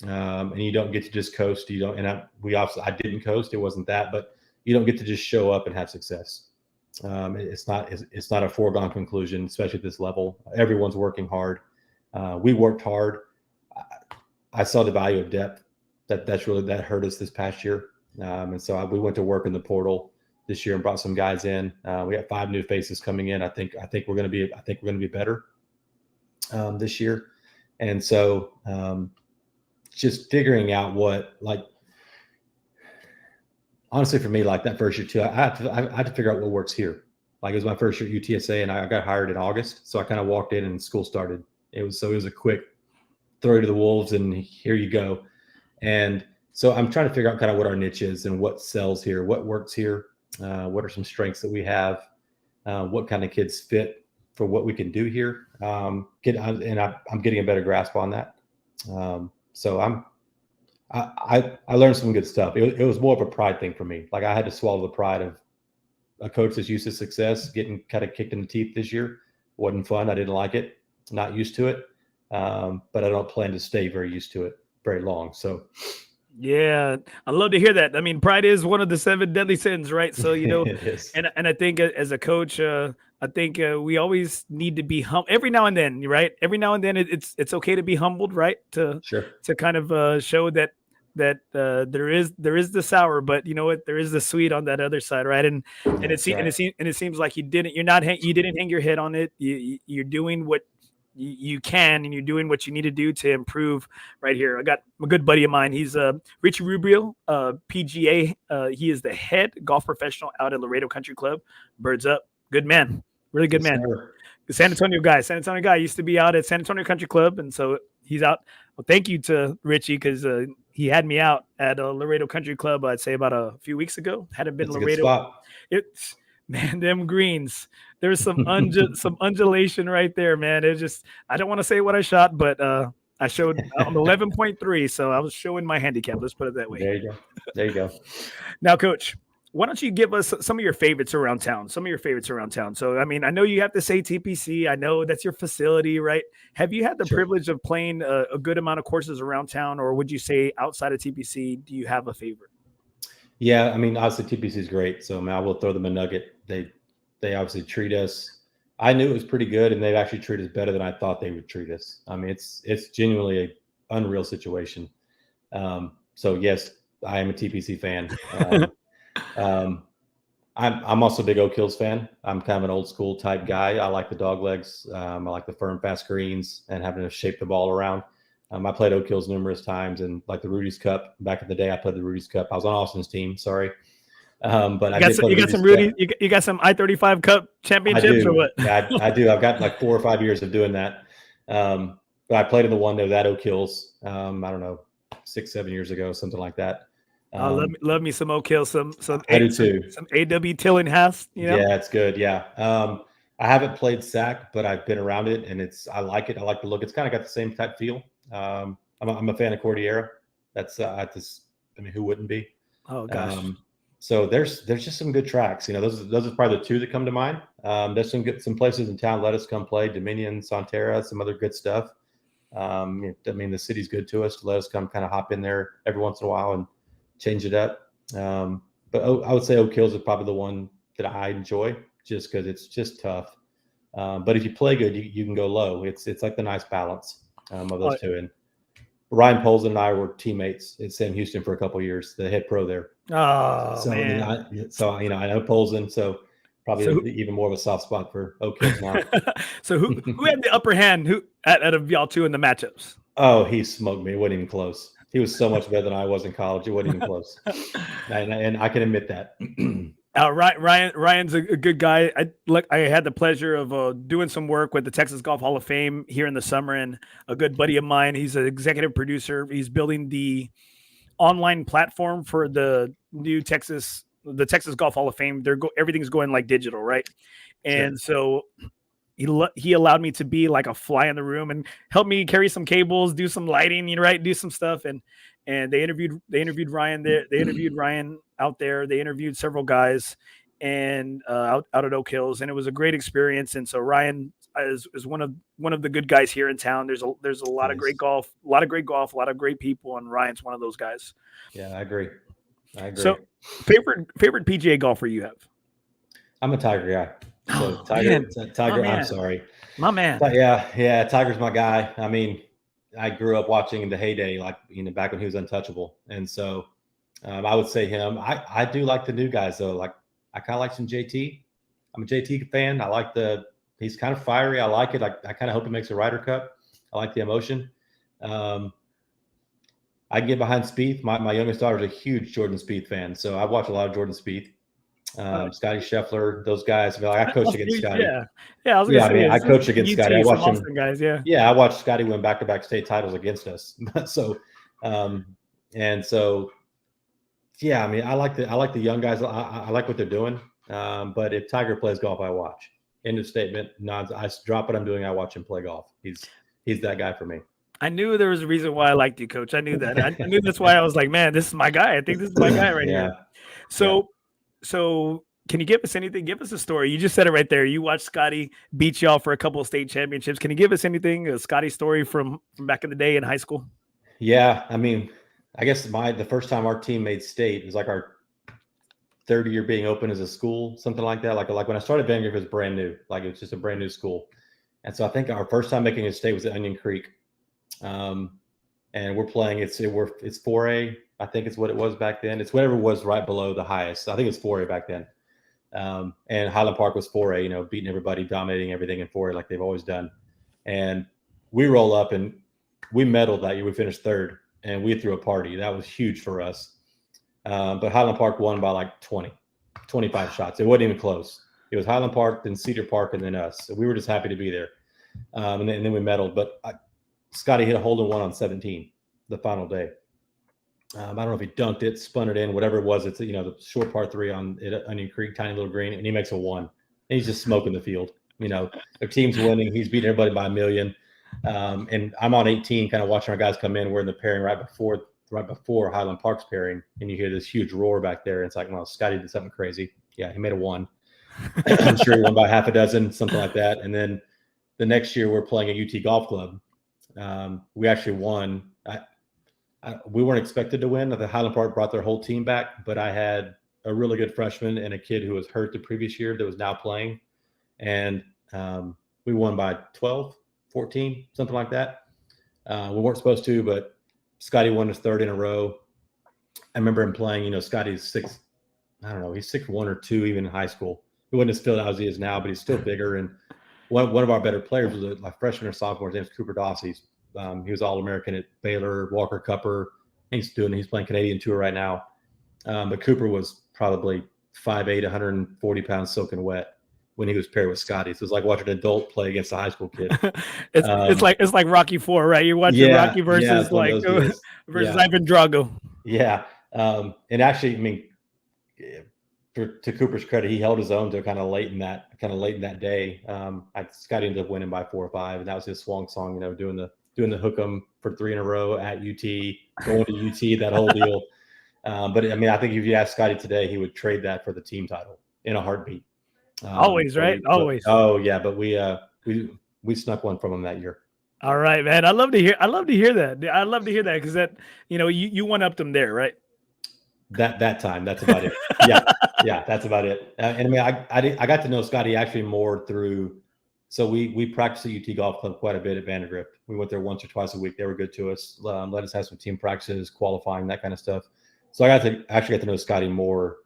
and you don't get to just coast. You don't, and I didn't coast. It wasn't that, but you don't get to just show up and have success. It's not a foregone conclusion, especially at this level. Everyone's working hard. We worked hard. I saw the value of depth. That hurt us this past year, and so we went to work in the portal this year and brought some guys in. We got 5 new faces coming in. I think we're going to be better this year. And so just figuring out honestly for me, like that first year too, I had to figure out what works here. Like, it was my first year at UTSA, and I got hired in August. So I kind of walked in and school started. It was a quick throw to the wolves and here you go. And so I'm trying to figure out kind of what our niche is and what sells here, what works here. What are some strengths that we have? What kind of kids fit for what we can do here? I'm getting a better grasp on that. So I learned some good stuff. It was more of a pride thing for me. Like, I had to swallow the pride of a coach that's used to success getting kind of kicked in the teeth this year. Wasn't fun. I didn't like it. Not used to it. But I don't plan to stay very used to it very long. So. Yeah, I love to hear that. I mean, pride is one of the 7 deadly sins, right? So, It is. and I think as a coach, I think we always need to be humble every now and then, right? Every now and then, it's okay to be humbled, right? Sure. To kind of show that there is the sour, but you know what? There is the sweet on that other side, right? And it seems like you didn't hang your head on it. You're doing what you can, and you're doing what you need to do to improve right here. I got a good buddy of mine. He's Richie Rubio, PGA. He is the head golf professional out at Laredo Country Club. Birds up. Good man. Really good man. Sir. The San Antonio guy used to be out at San Antonio Country Club, and so he's out. Well, thank you to Richie, because he had me out at Laredo Country Club, I'd say about a few weeks ago. Hadn't been It's Laredo. A good spot. It's, man, them greens. There's some some undulation right there, man. It's just, I don't want to say what I shot, but I showed 11.3, so I was showing my handicap. Let's put it that way. There you go. Now, Coach, why don't you give us some of your favorites around town? So, I mean, I know you have to say TPC. I know that's your facility, right? Have you had the privilege of playing a good amount of courses around town, or would you say outside of TPC, do you have a favorite? Yeah, I mean, obviously TPC is great. So, I mean, I will throw them a nugget. They obviously treat us. I knew it was pretty good, and they've actually treated us better than I thought they would treat us. I mean, it's genuinely an unreal situation. So yes, I am a TPC fan. I'm also a big Oak Hills fan. I'm kind of an old school type guy. I like the dog legs. I like the firm, fast greens and having to shape the ball around. I played Oak Hills numerous times, and like the Rudy's Cup back in the day, I played the Rudy's Cup. I was on Austin's team. Sorry. But you got some I-35 Cup championships or what? I do. I've got like 4 or 5 years of doing that. But I played in the one that was at Oak Hills. I don't know, 6-7 years ago, something like that. Love me some Oak Hills, some I do too. some AW Tillinghast. Yeah, it's good. Yeah. I haven't played SAC, but I've been around it, and I like it. I like the look. It's kind of got the same type feel. I'm a fan of Cordillera. That's I mean, who wouldn't be? Oh gosh. So there's just some good tracks. Those are probably the two that come to mind. There's some places in town. Let us come play Dominion, Sonterra, some other good stuff. I mean, the city's good to us to let us come kind of hop in there every once in a while and change it up. But I would say Oak Hills is probably the one that I enjoy, just because it's just tough. But if you play good, you can go low. It's like the nice balance of those two. And Ryan Polson and I were teammates at Sam Houston for a couple of years, the head pro there. Oh, so man. I know Polson, so probably even more of a soft spot for Oak Hills now. So who had the upper hand? Who out of y'all two in the matchups? Oh, he smoked me. It wasn't even close. He was so much better than I was in college. It wasn't even close. and I can admit that. Ryan's a good guy. I had the pleasure of doing some work with the Texas Golf Hall of Fame here in the summer, and a good buddy of mine, he's an executive producer. He's building the online platform for the new Texas Golf Hall of Fame. Everything's going like digital, right? And so he allowed me to be like a fly in the room and help me carry some cables, do some lighting, do some stuff. And they interviewed Ryan there. They interviewed Ryan out there. They interviewed several guys and out at Oak Hills, and it was a great experience. And so Ryan is one of the good guys here in town. There's a lot of great golf, a lot of great people, and Ryan's one of those guys. Yeah, I agree. So favorite PGA golfer you have? I'm a Tiger guy. So Tiger, I'm sorry. My man. Yeah, Tiger's my guy. I mean, I grew up watching the heyday, like, back when he was untouchable. And so I would say him. I do like the new guys, though. Like, I kind of like some JT. I'm a JT fan. He's kind of fiery. I like it. I kind of hope he makes a Ryder Cup. I like the emotion. I can get behind Spieth. My youngest daughter is a huge Jordan Spieth fan, so I watch a lot of Jordan Spieth. Scotty Scheffler, those guys. I coached against Scotty. I was gonna say, I coached against Scotty. I watched him, guys. I watched Scotty win back-to-back state titles against us. So, I mean, I like the young guys. I like what they're doing. But if Tiger plays golf, I watch. End of statement. Nods. I drop what I'm doing. I watch him play golf. He's that guy for me. I knew there was a reason why I liked you, Coach. I knew that. I knew that's why I was like, man, this is my guy. I think this is my guy right here. So can you give us anything? Give us a story. You just said it right there. You watched Scotty beat y'all for a couple of state championships. Can you give us anything, a Scotty story from back in the day in high school? Yeah, I mean, I guess the first time our team made state was like our third year being open as a school, something like that. Like when I started Vanguard, it was brand new. Like, it was just a brand new school. And so I think our first time making a state was at Onion Creek. And we're playing, it's 4A. I think it's what it was back then. It's whatever was right below the highest. I think it's 4A back then. And Highland Park was 4A, beating everybody, dominating everything in 4A like they've always done. And we roll up and we medaled that year. We finished third and we threw a party. That was huge for us. But Highland Park won by like 25 shots. It wasn't even close. It was Highland Park, then Cedar Park, and then us. So we were just happy to be there. And then we medaled. But Scotty hit a hole-in-one on 17 the final day. I don't know if he dunked it, spun it in, whatever it was. It's the short par 3 on Onion Creek, tiny little green, and he makes a 1. And he's just smoking the field. Their team's winning. He's beating everybody by a million. And I'm on 18, kind of watching our guys come in. We're in the pairing right before Highland Park's pairing, and you hear this huge roar back there. And it's like, well, Scotty did something crazy. Yeah, he made a 1. I'm sure he won by half a dozen, something like that. And then the next year we're playing at UT Golf Club. We actually won. We weren't expected to win. The Highland Park brought their whole team back, but I had a really good freshman and a kid who was hurt the previous year that was now playing. And we won by 12, 14, something like that. We weren't supposed to, but Scotty won his third in a row. I remember him playing, Scotty's 6', I don't know, he's 6'1 or 2 even in high school. He wasn't as filled out as he is now, but he's still bigger. And one of our better players was a freshman or sophomore. His name was Cooper Dawsey. He was All-American at Baylor, Walker Cupper. He's playing Canadian Tour right now. But Cooper was probably 5'8", 140 pounds soaking wet when he was paired with Scotty. So it's like watching an adult play against a high school kid. It's like Rocky IV, right? You're watching Rocky versus versus Ivan Drago. Yeah. And actually, I mean, to Cooper's credit, he held his own to kind of late in that day. Scotty ended up winning by 4 or 5, and that was his swan song. You know, doing the hook 'em for 3 in a row at UT, going to UT, that whole deal. But I mean, I think if you ask Scotty today, he would trade that for the team title in a heartbeat. Always, right? Always. Oh yeah, but we snuck one from him that year. All right, man. I love to hear that. I love to hear that because that, you know, you one upped them there, right? That time, that's about it. Yeah, that's about it. And I mean, I got to know Scotty actually more through. So we practiced at UT Golf Club quite a bit at Vandergrift. We went there once or twice a week. They were good to us. Let us have some team practices, qualifying, that kind of stuff. So I actually got to know Scotty more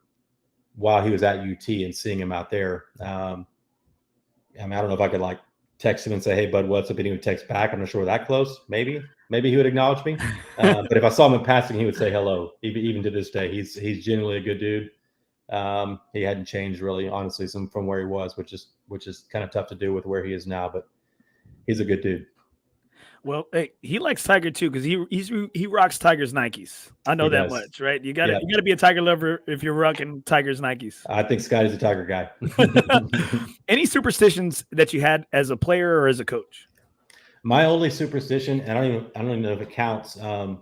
while he was at UT and seeing him out there. I mean, I don't know if I could like text him and say, "Hey, bud, what's up?" And he would text back. I'm not sure we're that close. Maybe he would acknowledge me. But if I saw him in passing, he would say hello. Even to this day, he's genuinely a good dude. He hadn't changed really, honestly, from where he was, which is kind of tough to do with where he is now. But he's a good dude. Well, hey, he likes Tiger too because he rocks Tiger's Nikes. I know that much, right? You got to be a Tiger lover if you're rocking Tiger's Nikes. I think Scotty's a Tiger guy. Any superstitions that you had as a player or as a coach? My only superstition, and I don't even know if it counts. I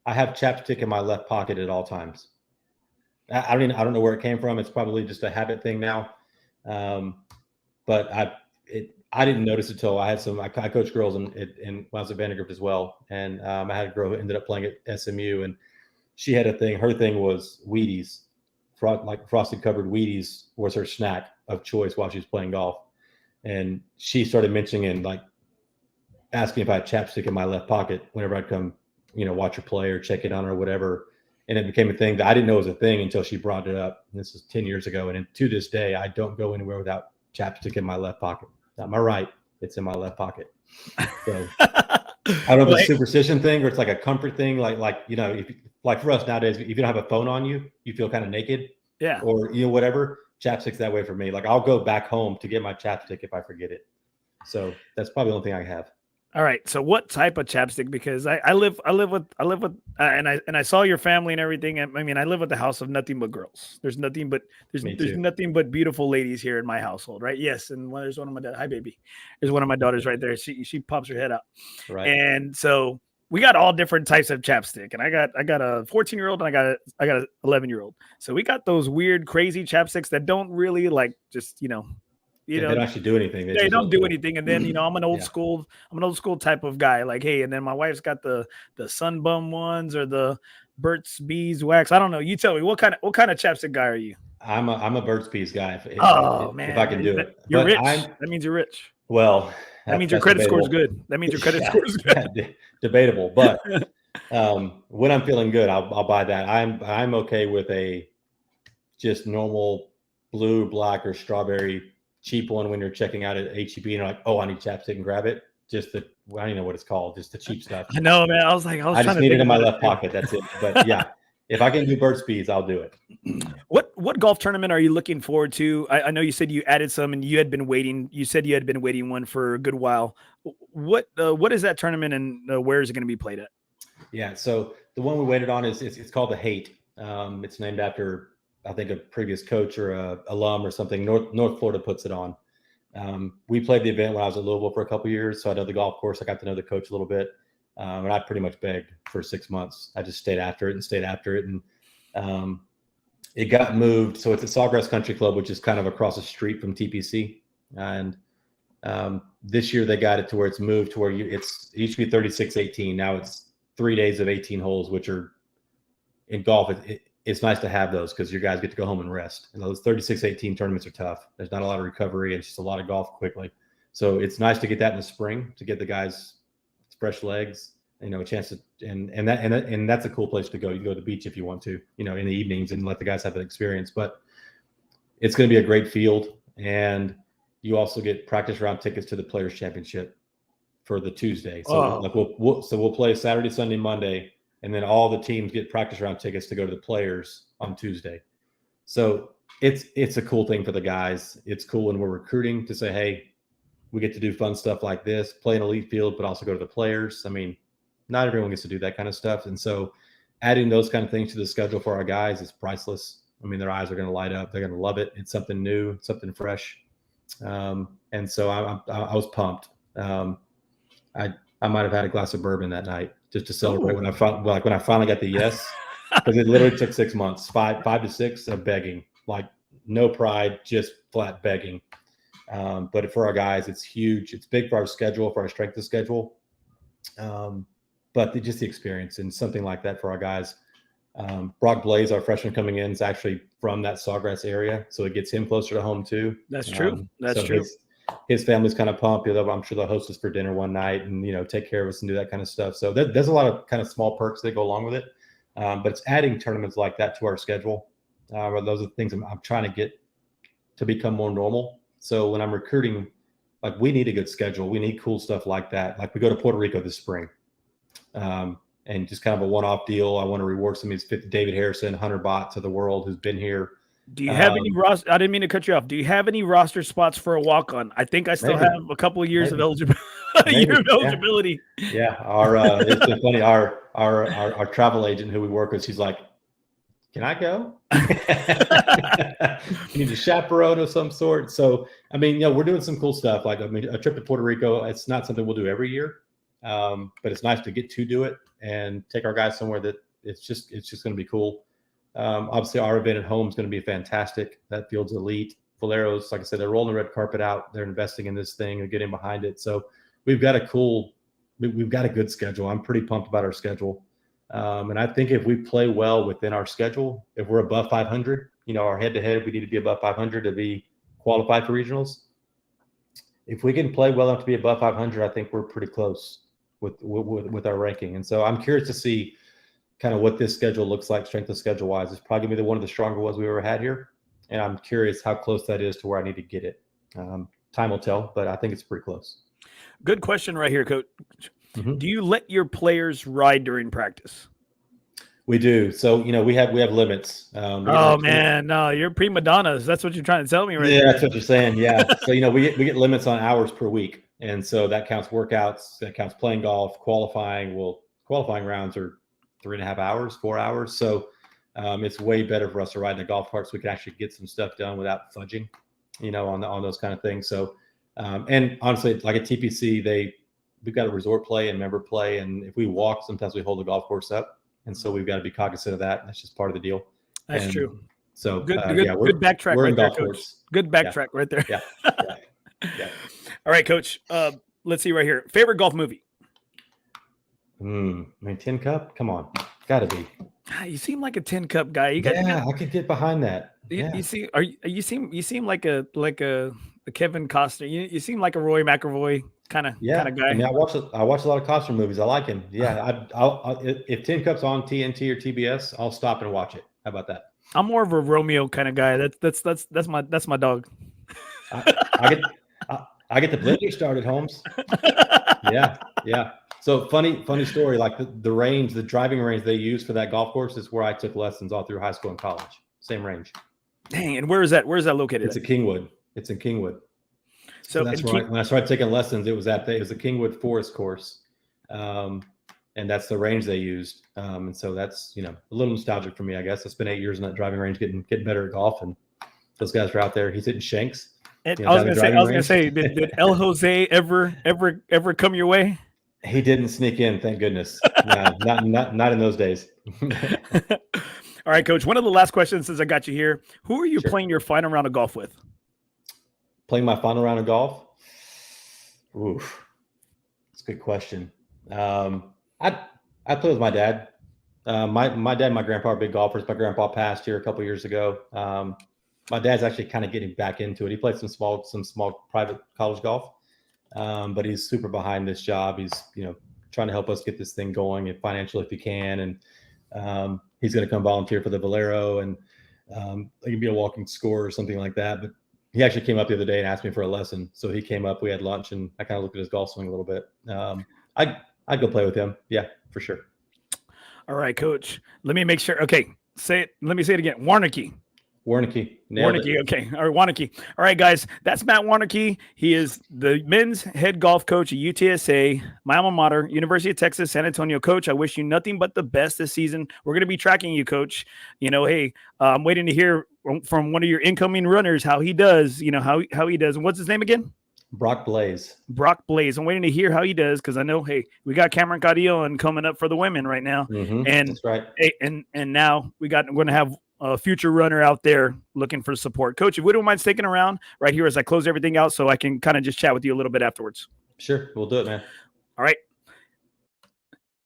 have chapstick in my left pocket at all times. I don't know where it came from. It's probably just a habit thing now. But I didn't notice it till I had some. I coached girls when I was at Vandergrift as well, and I had a girl who ended up playing at SMU, and she had a thing. Her thing was Wheaties, like frosted covered Wheaties was her snack of choice while she was playing golf, and she started mentioning and like asking if I had chapstick in my left pocket whenever I'd come, watch her play or check it on her or whatever. And it became a thing that I didn't know was a thing until she brought it up. And this is 10 years ago, and to this day, I don't go anywhere without chapstick in my left pocket. Not my right, it's in my left pocket. So I don't know if it's a superstition thing or it's like a comfort thing. Like like for us nowadays, if you don't have a phone on you, you feel kind of naked. Yeah. Or whatever. Chapstick's that way for me. Like I'll go back home to get my chapstick if I forget it. So that's probably the only thing I have. All right. So what type of chapstick? Because I live with and I saw your family and everything. I mean, I live with the house of nothing but girls. There's nothing but nothing but beautiful ladies here in my household, right? Yes. And there's one of my hi baby. There's one of my daughters right there. She pops her head out. Right. And so we got all different types of chapstick. And I got a 14-year-old and I got an 11-year-old. So we got those weird, crazy chapsticks that don't really like just, they don't actually do anything. They don't do anything. And then, I'm an old school type of guy. Like, hey, and then my wife's got the Sunbum ones or the Burt's Bees wax. I don't know. You tell me, what kind of chapstick guy are you? I'm a Burt's Bees guy. If I can do it. You're rich. That means you're rich. Well, that means your credit score is good. That means your credit score is good. Debatable. But when I'm feeling good, I'll buy that. I'm okay with a just normal blue, black, or strawberry cheap one when you're checking out at HEB and you're like, oh, I need chapstick and grab it. Just I don't even know what it's called. Just the cheap stuff. I know, man. I just need it in my left pocket. That's it. But yeah, if I can do Burt's Bees, I'll do it. What golf tournament are you looking forward to? I know you said you added some and you had been waiting. You said you had been waiting one for a good while. What is that tournament and where is it going to be played at? Yeah, so the one we waited on it's called the Hate. It's named after, I think, a previous coach or a alum or something. North Florida puts it on. We played the event when I was at Louisville for a couple of years, so I know the golf course. I got to know the coach a little bit, and I pretty much begged for 6 months. I just stayed after it, and it got moved. So it's at Sawgrass Country Club, which is kind of across the street from TPC. And this year they got it to where it's moved to where it used to be 36-18. Now it's 3 days of 18 holes, which are in golf. It's nice to have those because your guys get to go home and rest. And those 36-18 tournaments are tough. There's not a lot of recovery and just a lot of golf quickly. So it's nice to get that in the spring to get the guys fresh legs, a chance to, and that's a cool place to go. You can go to the beach if you want to, in the evenings and let the guys have an experience. But it's going to be a great field, and you also get practice round tickets to the Players Championship for the Tuesday. So we'll play Saturday, Sunday, Monday. And then all the teams get practice round tickets to go to the Players on Tuesday. So it's a cool thing for the guys. It's cool when we're recruiting to say, hey, we get to do fun stuff like this, play an elite field, but also go to the Players. I mean, not everyone gets to do that kind of stuff. And so adding those kind of things to the schedule for our guys is priceless. I mean, their eyes are going to light up. They're going to love it. It's something new, something fresh. And so I was pumped. I might have had a glass of bourbon that night just to celebrate when I finally got the yes, because it literally took 6 months, five to six of begging, like no pride, just flat begging. But for our guys, it's huge. It's big for our schedule, for our strength of schedule. But just the experience and something like that for our guys. Brock Blaze, our freshman coming in, is actually from that Sawgrass area, so it gets him closer to home too. That's true. That's true. His family's kind of pumped. I'm sure they'll host us for dinner one night and take care of us and do that kind of stuff. So there's a lot of kind of small perks that go along with it. But it's adding tournaments like that to our schedule. Those are the things I'm trying to get to become more normal. So when I'm recruiting, like, we need a good schedule. We need cool stuff like that. Like, we go to Puerto Rico this spring. And just kind of a one-off deal. I want to reward some of these David Harrison, Hunter Botts of the world who's been here. Do you have any roster? I didn't mean to cut you off. Do you have any roster spots for a walk-on? I think I still have a couple of years of eligibility. Yeah. It's been funny. Our travel agent who we work with, she's like, "Can I go? You need a chaperone of some sort." So, I mean, we're doing some cool stuff. Like, a trip to Puerto Rico. It's not something we'll do every year, but it's nice to get to do it and take our guys somewhere that it's just going to be cool. Obviously, our event at home is going to be fantastic. That field's elite. Valero's, like I said, they're rolling the red carpet out. They're investing in this thing and getting behind it. So we've got a good schedule. I'm pretty pumped about our schedule. And I think if we play well within our schedule, if we're above 500, our head-to-head, we need to be above 500 to be qualified for regionals. If we can play well enough to be above 500, I think we're pretty close with our ranking. And so I'm curious to see kind of what this schedule looks like, strength of schedule wise. It's probably going to be one of the stronger ones we've ever had here. And I'm curious how close that is to where I need to get it. Time will tell, but I think it's pretty close. Good question right here, Coach. Mm-hmm. Do you let your players ride during practice? We do. So, we have limits. No, you're prima donnas. That's what you're trying to tell me right now. Yeah, there. That's what you're saying. Yeah. So, we get limits on hours per week. And so that counts workouts, that counts playing golf, qualifying. Well, qualifying rounds are 3.5 hours, 4 hours. So it's way better for us to ride in a golf cart so we can actually get some stuff done without fudging, on those kind of things. So, and honestly, like at TPC, we've got a resort play and member play. And if we walk, sometimes we hold the golf course up. And so we've got to be cognizant of that. That's just part of the deal. That's true. So good backtrack right there, Coach. Good backtrack right there. Yeah. All right, Coach. Let's see right here. Favorite golf movie? Tin Cup? Come on. Gotta be. You seem like a Tin Cup guy. I could get behind that. Yeah. You seem like a Kevin Costner. You seem like a Roy McIlroy kind of guy. I mean, I watch a lot of Costner movies. I like him. Yeah. If Tin Cup's on TNT or TBS, I'll stop and watch it. How about that? I'm more of a Romeo kind of guy. That's my dog. I get the blender started, Holmes. Yeah. So funny story. Like the driving range they use for that golf course is where I took lessons all through high school and college. Same range. Dang, and where is that located? It's in Kingwood. So that's right. When I started taking lessons, it was the Kingwood Forest course, and that's the range they used. And so that's a little nostalgic for me, I guess. I spent 8 years in that driving range, getting better at golf, and those guys are out there. He's hitting shanks. And I was gonna say, did El Jose ever come your way? He didn't sneak in, thank goodness. No, not in those days. All right, Coach. One of the last questions since I got you here. Who are you playing your final round of golf with? Playing my final round of golf? Oof. That's a good question. I play with my dad. My dad and my grandpa are big golfers. My grandpa passed here a couple years ago. My dad's actually kind of getting back into it. He played some small private college golf, but he's super behind this job. He's trying to help us get this thing going and financially if he can. And he's going to come volunteer for the Valero, and it can be a walking score or something like that. But he actually came up the other day and asked me for a lesson. So he came up, we had lunch, and I kind of looked at his golf swing a little bit. I'd go play with him. Yeah, for sure. All right, Coach. Let me make sure. Okay, let me say it again. Wernecke. Wernecke. Nailed it. Wernecke, okay. Or Wernecke. All right, guys. That's Matt Wernecke. He is the men's head golf coach at UTSA, my alma mater, University of Texas, San Antonio. Coach, I wish you nothing but the best this season. We're going to be tracking you, Coach. Hey, I'm waiting to hear from one of your incoming runners how he does, how he does. And what's his name again? Brock Blaze. Brock Blaze. I'm waiting to hear how he does because I know, hey, we got Cameron Carrillo coming up for the women right now. And that's right. Hey, and now we're going to have a future runner out there looking for support. Coach, if we don't mind sticking around right here as I close everything out so I can kind of just chat with you a little bit afterwards. Sure. We'll do it, man. All right.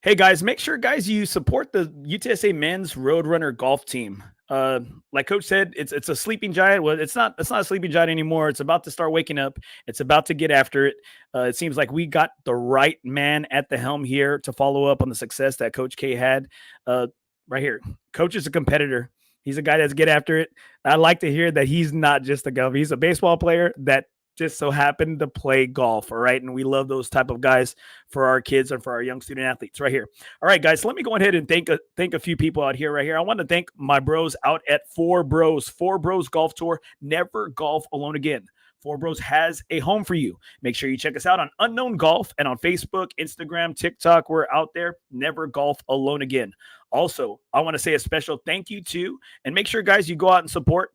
Hey, guys, make sure, guys, you support the UTSA men's Roadrunner golf team. Like Coach said, it's a sleeping giant. Well, it's not a sleeping giant anymore. It's about to start waking up. It's about to get after it. It seems like we got the right man at the helm here to follow up on the success that Coach K had. Right here. Coach is a competitor. He's a guy that's get after it. I like to hear that he's not just a golfer. He's a baseball player that just so happened to play golf. All right. And we love those type of guys for our kids and for our young student athletes right here. All right, guys, let me go ahead and thank a few people out here right here. I want to thank my bros out at FOREBROS Golf Tour. Never golf alone again. FOREBROS has a home for you. Make sure you check us out on Unknown Golf and on Facebook, Instagram, TikTok. We're out there. Never golf alone again. Also, I want to say a special thank you to, and make sure, guys, you go out and support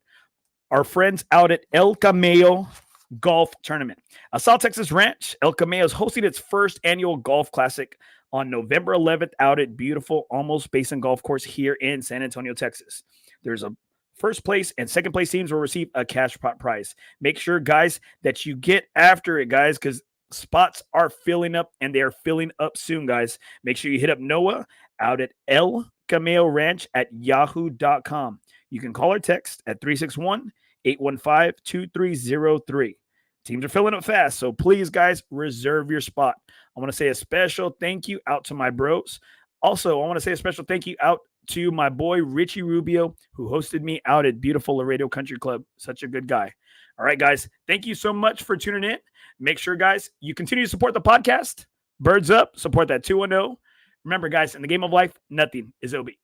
our friends out at El Cameo Golf Tournament. South Texas Ranch, El Cameo is hosting its first annual golf classic on November 11th out at beautiful Almost Basin Golf Course here in San Antonio, Texas. There's a first place and second place teams will receive a cash prize. Make sure, guys, that you get after it, guys, because spots are filling up and they are filling up soon, guys. Make sure you hit up Noah out at El Cameo Ranch at yahoo.com. You can call or text at 361-815-2303. Teams are filling up fast, so please, guys, reserve your spot. I want to say a special thank you out to my bros. Also, I want to say a special thank you out to my boy Richie Rubio, who hosted me out at beautiful Laredo Country Club. Such a good guy. All right, guys, thank you so much for tuning in. Make sure, guys, you continue to support the podcast. Birds up, support that 210. Remember, guys, in the game of life, nothing is OB.